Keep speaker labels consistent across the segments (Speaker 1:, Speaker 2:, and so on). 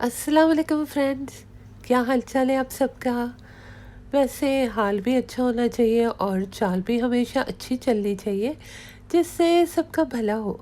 Speaker 1: अस्सलाम वालेकुम फ्रेंड्स। क्या हाल चाल है आप सबका। वैसे हाल भी अच्छा होना चाहिए और चाल भी हमेशा अच्छी चलनी चाहिए जिससे सबका भला हो।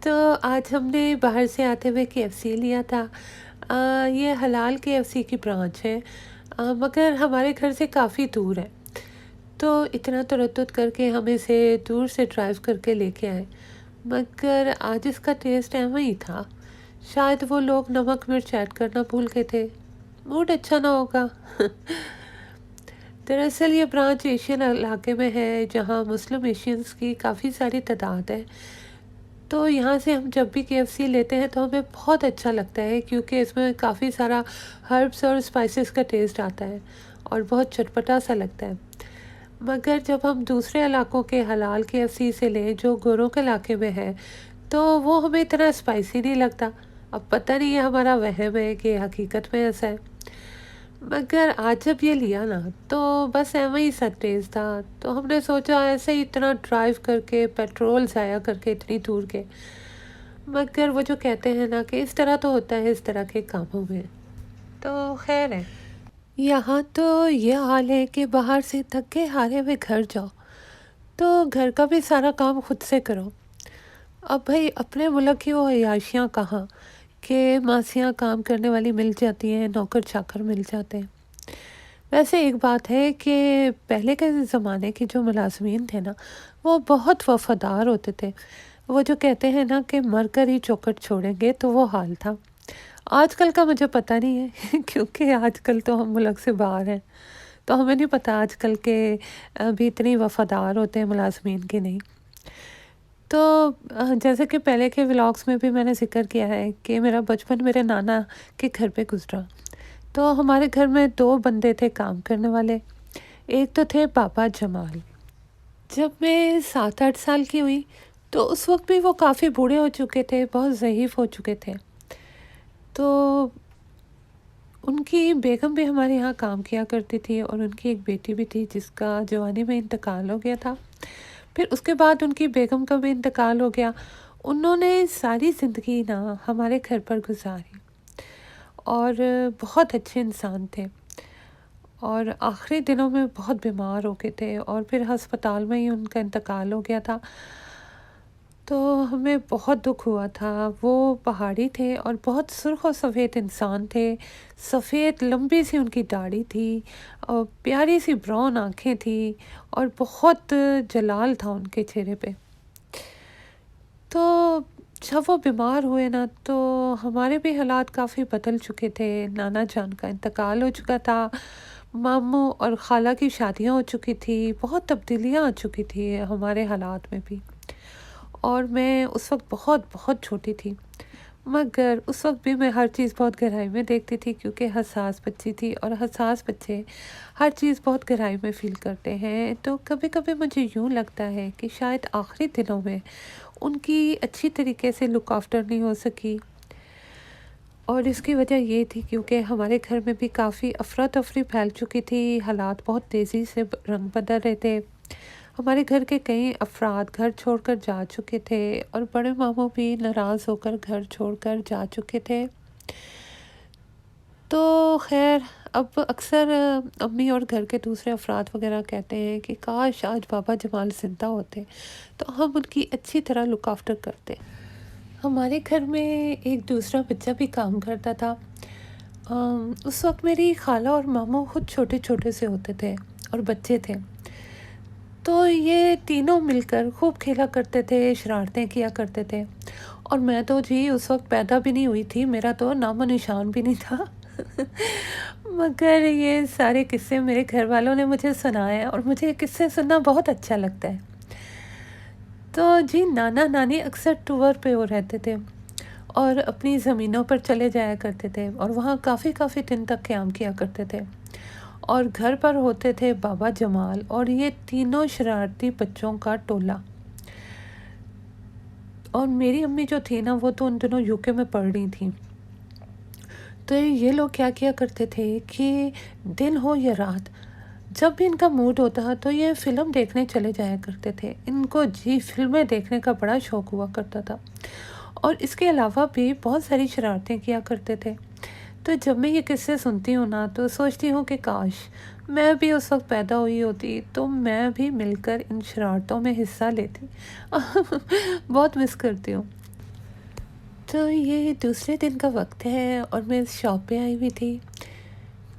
Speaker 1: तो आज हमने बाहर से आते हुए केएफसी लिया था। ये हलाल केएफसी की ब्रांच है, मगर हमारे घर से काफ़ी दूर है। तो इतना तरद्दुत करके हम इसे दूर से ड्राइव करके लेके आए, मगर आज इसका टेस्ट ऐसा ही था। शायद वो लोग नमक मिर्च ऐड करना भूल गए थे। मूड अच्छा ना होगा। दरअसल ये ब्रांच एशियन इलाके में है जहाँ मुस्लिम एशियंस की काफ़ी सारी तादाद है। तो यहाँ से हम जब भी केएफसी लेते हैं तो हमें बहुत अच्छा लगता है, क्योंकि इसमें काफ़ी सारा हर्ब्स और स्पाइसेस का टेस्ट आता है और बहुत चटपटा सा लगता है। मगर जब हम दूसरे इलाकों के हलाल केएफसी से लें जो गोरों के इलाके में है, तो वो हमें इतना स्पाइसी नहीं लगता। अब पता नहीं ये हमारा वहम है कि हकीकत में ऐसा है। मगर आज जब ये लिया ना, तो बस ऐਵੇਂ ही सा टेस्ट था। तो हमने सोचा ऐसे ही इतना ड्राइव करके पेट्रोल ज़ाया करके इतनी दूर के, मगर वो जो कहते हैं ना कि इस तरह तो होता है इस तरह के कामों में। तो खैर है। यहाँ तो ये हाल है कि बाहर से थक के हारे हुए घर जाओ तो घर का भी सारा काम खुद से करो। अब भाई अपने मुल्क की वो अय्याशियाँ कहाँ कि मासियाँ काम करने वाली मिल जाती हैं, नौकर चाकर मिल जाते हैं। वैसे एक बात है कि पहले के ज़माने के जो मुलाज़मीन थे ना, वो बहुत वफ़ादार होते थे। वो जो कहते हैं ना कि मर कर ही चौखट छोड़ेंगे, तो वो हाल था। आजकल का मुझे पता नहीं है क्योंकि आजकल तो हम मुल्क से बाहर हैं, तो हमें नहीं पता आजकल के भी इतने वफ़ादार होते हैं मुलाज़मीन के नहीं। तो जैसे कि पहले के व्लॉग्स में भी मैंने ज़िक्र किया है कि मेरा बचपन मेरे नाना के घर पे गुज़रा। तो हमारे घर में 2 बंदे थे काम करने वाले। एक तो थे पापा जमाल। जब मैं 7-8 साल की हुई, तो उस वक़्त भी वो काफ़ी बूढ़े हो चुके थे, बहुत ज़ईफ़ हो चुके थे। तो उनकी बेगम भी हमारे यहाँ काम किया करती थी और उनकी एक बेटी भी थी जिसका जवानी में इंतकाल हो गया था। फिर उसके बाद उनकी बेगम का भी इंतकाल हो गया। उन्होंने सारी ज़िंदगी ना हमारे घर पर गुज़ारी और बहुत अच्छे इंसान थे और आखिरी दिनों में बहुत बीमार हो गए थे और फिर अस्पताल में ही उनका इंतकाल हो गया था। तो हमें बहुत दुख हुआ था। वो पहाड़ी थे और बहुत सुर्ख और सफ़ेद इंसान थे। सफ़ेद लंबी सी उनकी दाढ़ी थी और प्यारी सी ब्राउन आँखें थी और बहुत जलाल था उनके चेहरे पे। तो जब वो बीमार हुए ना, तो हमारे भी हालात काफ़ी बदल चुके थे। नाना जान का इंतकाल हो चुका था, मामू और खाला की शादियां हो चुकी थी, बहुत तब्दीलियां आ चुकी थी हमारे हालात में भी। और मैं उस वक्त बहुत बहुत छोटी थी, मगर उस वक्त भी मैं हर चीज़ बहुत गहराई में देखती थी, क्योंकि हसास बच्ची थी और हसास बच्चे हर चीज़ बहुत गहराई में फ़ील करते हैं। तो कभी कभी मुझे यूँ लगता है कि शायद आखिरी दिनों में उनकी अच्छी तरीके से लुक आफ्टर नहीं हो सकी। और इसकी वजह ये थी क्योंकि हमारे घर में भी काफ़ी अफरा तफरी फैल चुकी थी, हालात बहुत तेज़ी से रंग बदल रहे थे। हमारे घर के कई अफराद घर छोड़कर जा चुके थे और बड़े मामू भी नाराज़ होकर घर छोड़कर जा चुके थे। तो खैर, अब अक्सर अम्मी और घर के दूसरे अफराद वगैरह कहते हैं कि काश आज बाबा जमाल ज़िंदा होते तो हम उनकी अच्छी तरह लुक आफ्टर करते। हमारे घर में एक दूसरा बच्चा भी काम करता था। उस वक्त मेरी खाला और मामू खुद छोटे छोटे से होते थे और बच्चे थे। तो ये तीनों मिलकर खूब खेला करते थे, शरारतें किया करते थे। और मैं तो जी उस वक्त पैदा भी नहीं हुई थी, मेरा तो नामो निशान भी नहीं था। मगर ये सारे किस्से मेरे घर वालों ने मुझे सुनाए और मुझे ये किस्से सुनना बहुत अच्छा लगता है। तो जी नाना नानी अक्सर टूर पे वो रहते थे और अपनी ज़मीनों पर चले जाया करते थे और वहाँ काफ़ी काफ़ी दिन तक क़याम किया करते थे। और घर पर होते थे बाबा जमाल और ये तीनों शरारती बच्चों का टोला। और मेरी अम्मी जो थी ना, वो तो उन दिनों यूके में पढ़ रही थी। तो ये लोग क्या किया करते थे कि दिन हो या रात, जब भी इनका मूड होता तो ये फ़िल्म देखने चले जाया करते थे। इनको जी फ़िल्में देखने का बड़ा शौक़ हुआ करता था और इसके अलावा भी बहुत सारी शरारतें किया करते थे। तो जब मैं ये किस्से सुनती हूँ ना, तो सोचती हूँ कि काश मैं भी उस वक़्त पैदा हुई होती, तो मैं भी मिलकर इन शरारतों में हिस्सा लेती। बहुत मिस करती हूँ। तो ये दूसरे दिन का वक़्त है और मैं इस शॉप पे आई हुई थी।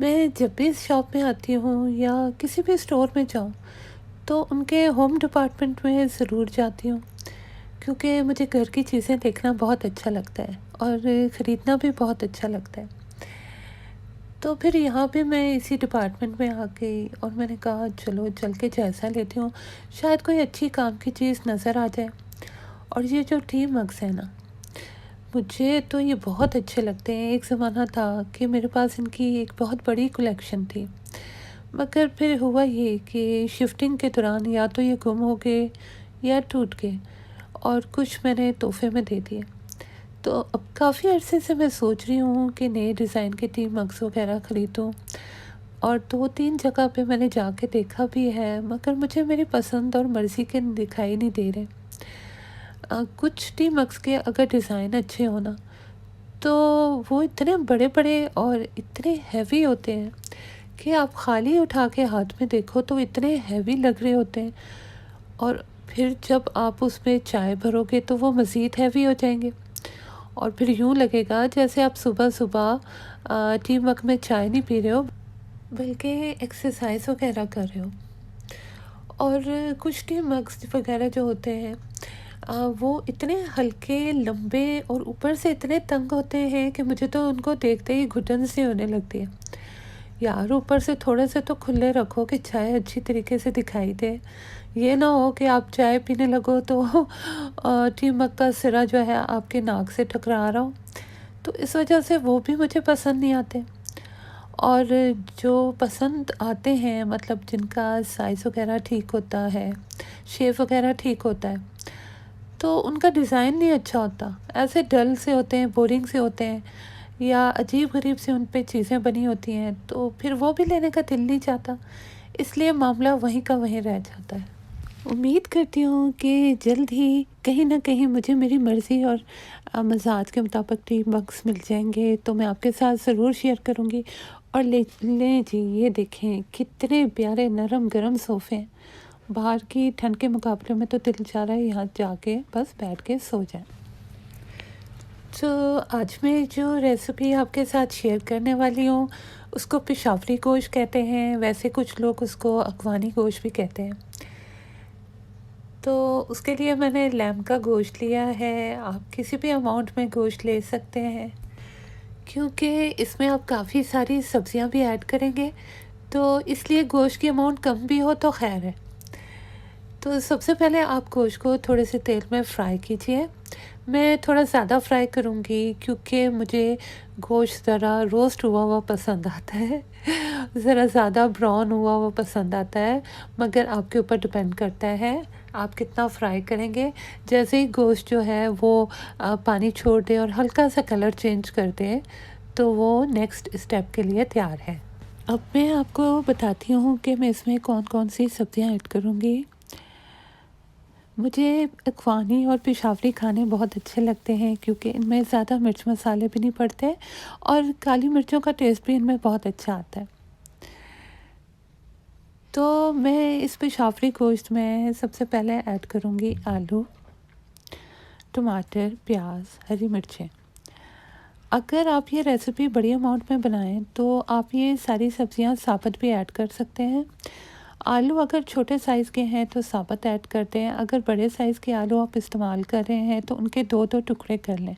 Speaker 1: मैं जब भी इस शॉप में आती हूँ या किसी भी स्टोर में जाऊँ, तो उनके होम डिपार्टमेंट में ज़रूर जाती हूँ, क्योंकि मुझे घर की चीज़ें देखना बहुत अच्छा लगता है और ख़रीदना भी बहुत अच्छा लगता है। तो फिर यहाँ पे मैं इसी डिपार्टमेंट में आ गई और मैंने कहा चलो चल के जायज़ा लेती हूँ, शायद कोई अच्छी काम की चीज़ नज़र आ जाए। और ये जो टी मग्स है ना, मुझे तो ये बहुत अच्छे लगते हैं। एक ज़माना था कि मेरे पास इनकी एक बहुत बड़ी कलेक्शन थी, मगर फिर हुआ ये कि शिफ्टिंग के दौरान या तो ये गुम हो गए या टूट गए, और कुछ मैंने तोहफ़े में दे दिए। तो अब काफ़ी अरसे से मैं सोच रही हूँ कि नए डिज़ाइन के टी मग्स वगैरह ख़रीदूँ, और 2-3 जगह पे मैंने जाके देखा भी है, मगर मुझे मेरी पसंद और मर्ज़ी के दिखाई नहीं दे रहे। कुछ टी मग्स के अगर डिज़ाइन अच्छे हो ना, तो वो इतने बड़े-बड़े और इतने हेवी होते हैं कि आप खाली उठा के हाथ में देखो तो इतने हेवी लग रहे होते हैं, और फिर जब आप उसमें चाय भरोगे तो वो मज़ीद हेवी हो जाएँगे, और फिर यूँ लगेगा जैसे आप सुबह-सुबह टी मग में चाय नहीं पी रहे हो, बल्कि एक्सरसाइज़ वगैरह कर रहे हो। और कुछ टी मग्स वगैरह जो होते हैं, वो इतने हल्के, लंबे और ऊपर से इतने तंग होते हैं कि मुझे तो उनको देखते ही घुटन सी होने लगती है। यार ऊपर से थोड़े से तो खुले रखो कि चाय अच्छी तरीके से दिखाई दे। ये ना हो कि आप चाय पीने लगो तो टी मग का सिरा जो है आपके नाक से टकरा रहा हो। तो इस वजह से वो भी मुझे पसंद नहीं आते। और जो पसंद आते हैं, मतलब जिनका साइज़ वगैरह ठीक होता है, शेप वगैरह ठीक होता है, तो उनका डिज़ाइन नहीं अच्छा होता। ऐसे डल से होते हैं, बोरिंग से होते हैं, या अजीब-गरीब सी उन पे चीज़ें बनी होती हैं, तो फिर वो भी लेने का दिल नहीं चाहता। इसलिए मामला वहीं का वहीं रह जाता है। उम्मीद करती हूँ कि जल्द ही कहीं न कहीं मुझे मेरी मर्ज़ी और मज़ाज के मुताबिक टी मग्स मिल जाएँगे, तो मैं आपके साथ ज़रूर शेयर करूँगी। और ले लें जी, ये देखें कितने प्यारे नरम गरम सोफ़े हैं। बाहर की ठंड के मुकाबले में तो दिल चाह रहा है यहाँ जाके बस बैठ के सो जाएँ। तो आज मैं जो रेसिपी आपके साथ शेयर करने वाली हूँ, उसको पेशावरी गोश्त कहते हैं, वैसे कुछ लोग उसको अफ़गानी गोश्त भी कहते हैं। तो उसके लिए मैंने लैम्ब का गोश्त लिया है, आप किसी भी अमाउंट में गोश्त ले सकते हैं, क्योंकि इसमें आप काफ़ी सारी सब्ज़ियाँ भी ऐड करेंगे, तो इसलिए गोश्त की अमाउंट कम भी हो तो खैर है। तो सबसे पहले आप गोश्त को थोड़े से तेल में फ्राई कीजिए। मैं थोड़ा ज़्यादा फ्राई करूँगी क्योंकि मुझे गोश्त ज़रा रोस्ट हुआ हुआ पसंद आता है। ज़रा ज़्यादा ब्राउन हुआ हुआ पसंद आता है, मगर आपके ऊपर डिपेंड करता है आप कितना फ्राई करेंगे। जैसे ही गोश्त जो है वो पानी छोड़ दे और हल्का सा कलर चेंज कर दे, तो वो नेक्स्ट स्टेप के लिए तैयार है। अब मैं आपको बताती हूँ कि मैं इसमें कौन-कौन सी सब्ज़ियाँ ऐड करूँगी। मुझे अफ़गानी और पेशावरी खाने बहुत अच्छे लगते हैं, क्योंकि इनमें ज़्यादा मिर्च मसाले भी नहीं पड़ते और काली मिर्चों का टेस्ट भी इनमें बहुत अच्छा आता है। तो मैं इस पेशावरी गोश्त में सबसे पहले ऐड करूँगी आलू, टमाटर, प्याज, हरी मिर्चें। अगर आप ये रेसिपी बड़ी अमाउंट में बनाएं तो आप ये सारी सब्ज़ियां साबुत भी ऐड कर सकते हैं। आलू अगर छोटे साइज़ के हैं तो साबुत ऐड कर दें, अगर बड़े साइज़ के आलू आप इस्तेमाल कर रहे हैं तो उनके 2-2 टुकड़े कर लें।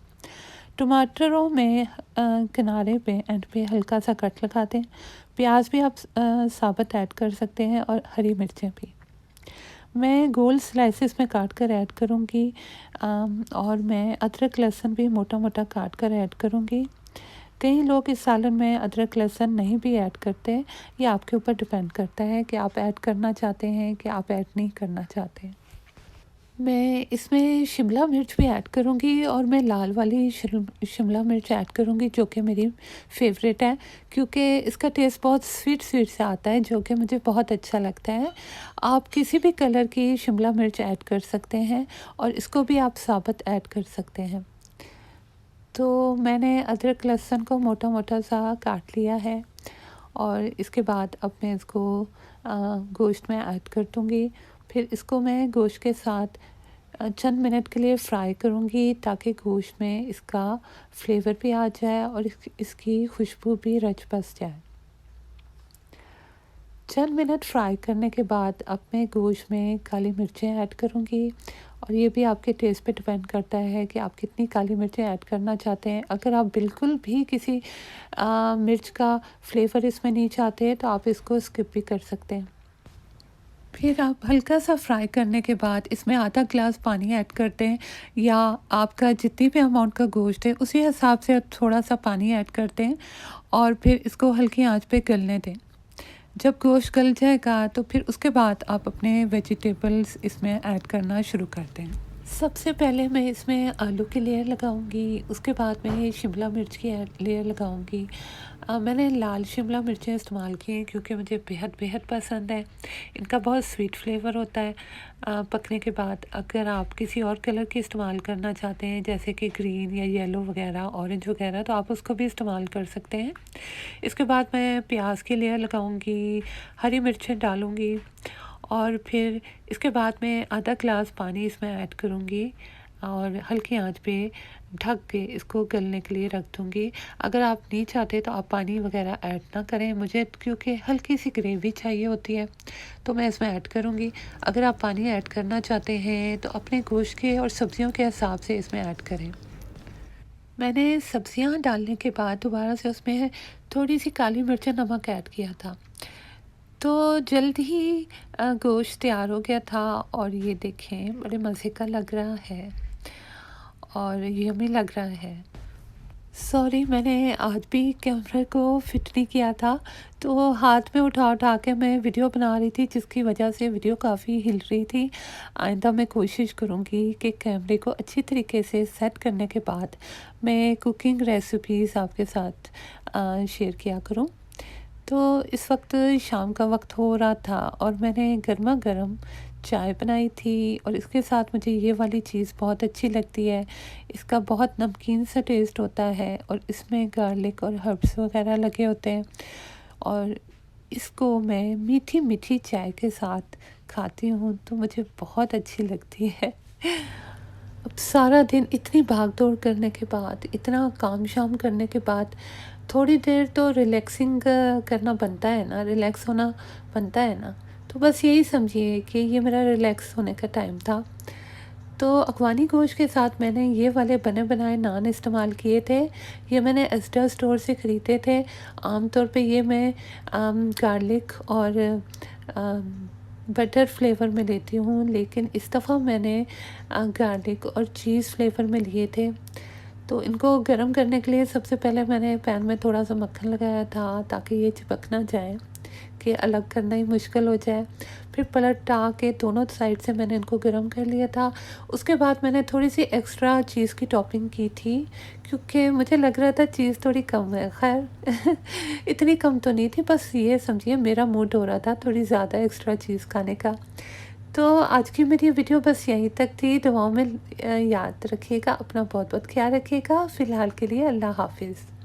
Speaker 1: टमाटरों में किनारे पे एंड पे हल्का सा कट लगा दें। प्याज भी आप साबुत ऐड कर सकते हैं और हरी मिर्चें भी। मैं गोल स्लाइसेस में काट कर ऐड करूँगी, और मैं अदरक लहसुन भी मोटा-मोटा काट कर ऐड करूँगी। कई लोग इस सालन में अदरक लहसुन नहीं भी ऐड करते, ये आपके ऊपर डिपेंड करता है कि आप ऐड करना चाहते हैं कि आप ऐड नहीं करना चाहते। मैं इसमें शिमला मिर्च भी ऐड करूँगी, और मैं लाल वाली शिमला मिर्च ऐड करूँगी जो कि मेरी फेवरेट है, क्योंकि इसका टेस्ट बहुत स्वीट स्वीट सा आता है जो कि मुझे बहुत अच्छा लगता है। आप किसी भी कलर की शिमला मिर्च ऐड कर सकते हैं और इसको भी आप साबुत ऐड कर सकते हैं। तो मैंने अदरक लहसुन को मोटा-मोटा सा काट लिया है और इसके बाद अब मैं इसको गोश्त में ऐड कर दूँगी। फिर इसको मैं गोश्त के साथ चंद मिनट के लिए फ्राई करूँगी ताकि गोश्त में इसका फ्लेवर भी आ जाए और इसकी खुशबू भी रच बस जाए। चंद मिनट फ्राई करने के बाद अब मैं गोश्त में काली मिर्चें ऐड करूँगी और ये भी आपके टेस्ट पे डिपेंड करता है कि आप कितनी काली मिर्चें ऐड करना चाहते हैं। अगर आप बिल्कुल भी किसी मिर्च का फ्लेवर इसमें नहीं चाहते तो आप इसको स्किप भी कर सकते हैं। फिर आप हल्का सा फ्राई करने के बाद इसमें आधा ग्लास पानी ऐड कर दें या आपका जितनी भी अमाउंट का गोश्त है उसी हिसाब से आप थोड़ा सा पानी ऐड कर दें और फिर इसको हल्की आंच पे गलने दें। जब गोश्त गल जाएगा तो फिर उसके बाद आप अपने वेजिटेबल्स इसमें ऐड करना शुरू कर दें। सबसे पहले मैं इसमें आलू की लेयर लगाऊंगी, उसके बाद मैं शिमला मिर्च की लेयर लगाऊंगी। मैंने लाल शिमला मिर्चें इस्तेमाल की हैं क्योंकि मुझे बेहद बेहद पसंद है। इनका बहुत स्वीट फ्लेवर होता है पकने के बाद। अगर आप किसी और कलर की इस्तेमाल करना चाहते हैं जैसे कि ग्रीन या येलो वगैरह, ऑरेंज वगैरह, तो आप उसको भी इस्तेमाल कर सकते हैं। इसके बाद मैं प्याज की लेयर लगाऊंगी, हरी मिर्चें डालूंगी और फिर इसके बाद मैं आधा ग्लास पानी इसमें ऐड करूँगी और हल्की आंच पे ढक के इसको गलने के लिए रख दूँगी। अगर आप नहीं चाहते तो आप पानी वगैरह ऐड ना करें, मुझे क्योंकि हल्की सी ग्रेवी चाहिए होती है तो मैं इसमें ऐड करूँगी। अगर आप पानी ऐड करना चाहते हैं तो अपने गोश्त के और सब्जियों के हिसाब से इसमें ऐड करें। मैंने सब्जियां डालने के बाद दोबारा से उसमें थोड़ी सी काली मिर्च नमक ऐड किया था। तो जल्द ही गोश्त तैयार हो गया था और ये देखें बड़े मज़े का लग रहा है और यम्मी लग रहा है। सॉरी, मैंने आज भी कैमरे को फिट नहीं किया था तो हाथ में उठा उठा के मैं वीडियो बना रही थी जिसकी वजह से वीडियो काफ़ी हिल रही थी। आइंदा मैं कोशिश करूँगी कि कैमरे को अच्छी तरीके से सेट करने के बाद मैं कुकिंग रेसिपीज़ आपके साथ शेयर किया करूँ। तो इस वक्त शाम का वक्त हो रहा था और मैंने गर्मा गर्म चाय बनाई थी और इसके साथ मुझे ये वाली चीज़ बहुत अच्छी लगती है। इसका बहुत नमकीन सा टेस्ट होता है और इसमें गार्लिक और हर्ब्स वगैरह लगे होते हैं और इसको मैं मीठी मीठी चाय के साथ खाती हूँ तो मुझे बहुत अच्छी लगती है। अब सारा दिन इतनी भाग दौड़ करने के बाद, इतना काम शाम करने के बाद थोड़ी देर तो रिलैक्सिंग करना बनता है ना, रिलैक्स होना बनता है ना। तो बस यही समझिए कि ये मेरा रिलैक्स होने का टाइम था। तो अफ़गानी गोश्त के साथ मैंने ये वाले बने बनाए नान इस्तेमाल किए थे। ये मैंने एस्टा स्टोर से ख़रीदे थे। आमतौर पे ये मैं गार्लिक और बटर फ्लेवर में लेती हूँ, लेकिन इस दफ़ा मैंने गार्लिक और चीज़ फ्लेवर में लिए थे। तो इनको गरम करने के लिए सबसे पहले मैंने पैन में थोड़ा सा मक्खन लगाया था ताकि ये चिपक ना जाए, कि अलग करना ही मुश्किल हो जाए। फिर पलटा के दोनों साइड से मैंने इनको गरम कर लिया था। उसके बाद मैंने थोड़ी सी एक्स्ट्रा चीज़ की टॉपिंग की थी क्योंकि मुझे लग रहा था चीज़ थोड़ी कम है। खैर इतनी कम तो नहीं थी, बस ये समझिए मेरा मूड हो रहा था थोड़ी ज़्यादा एक्स्ट्रा चीज़ खाने का। तो आज की मेरी वीडियो बस यहीं तक थी। दुआओं में याद रखिएगा, अपना बहुत बहुत ख्याल रखिएगा। फ़िलहाल के लिए अल्लाह हाफ़िज़।